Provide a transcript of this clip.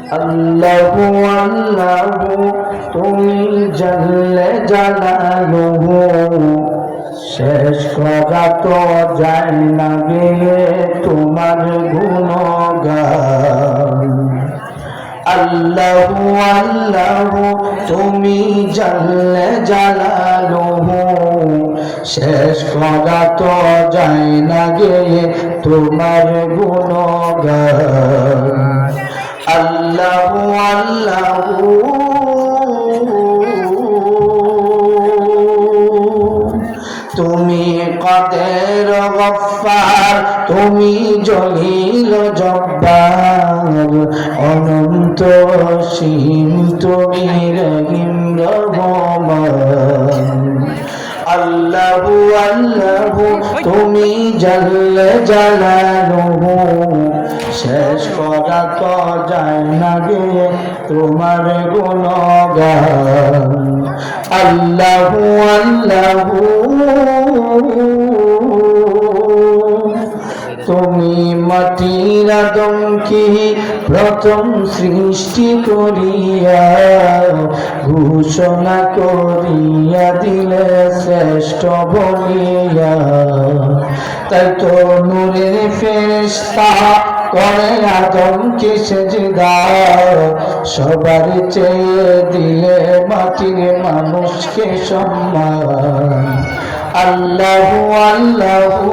আল্লাহু আল্লাহু তুমি জাল্লে জালালুহু, শেষ করা তো যায় না গে তোমার গুণগান। আল্লাহু আল্লাহু তুমি জাল্লে জালালুহু, শেষ করা তো যায় না গে তোমার গুণগান। আল্লাহু আল্লাহু তুমি কাদের গফফার, তুমি জলিল জব্বার, অনন্ত অসীম তুমি রহিম রহমান। আল্লাহু আল্লাহু তুমি জাল্লে জালালুহু, শেষ করা তো যায় না গে তোমার গুণগান। আল্লাহু আল্লাহু তুমি মাটির আদমকে প্রথম সৃষ্টি করিয়া ঘোষণা করিয়া দিলে শ্রেষ্ঠ বলিয়া। তাই তো নূরের ফেরেশতা করে আদমকে সেজদা, সবার চেয়ে দিলে মাটির মানুষকে সম্মান। আল্লাহু আল্লাহু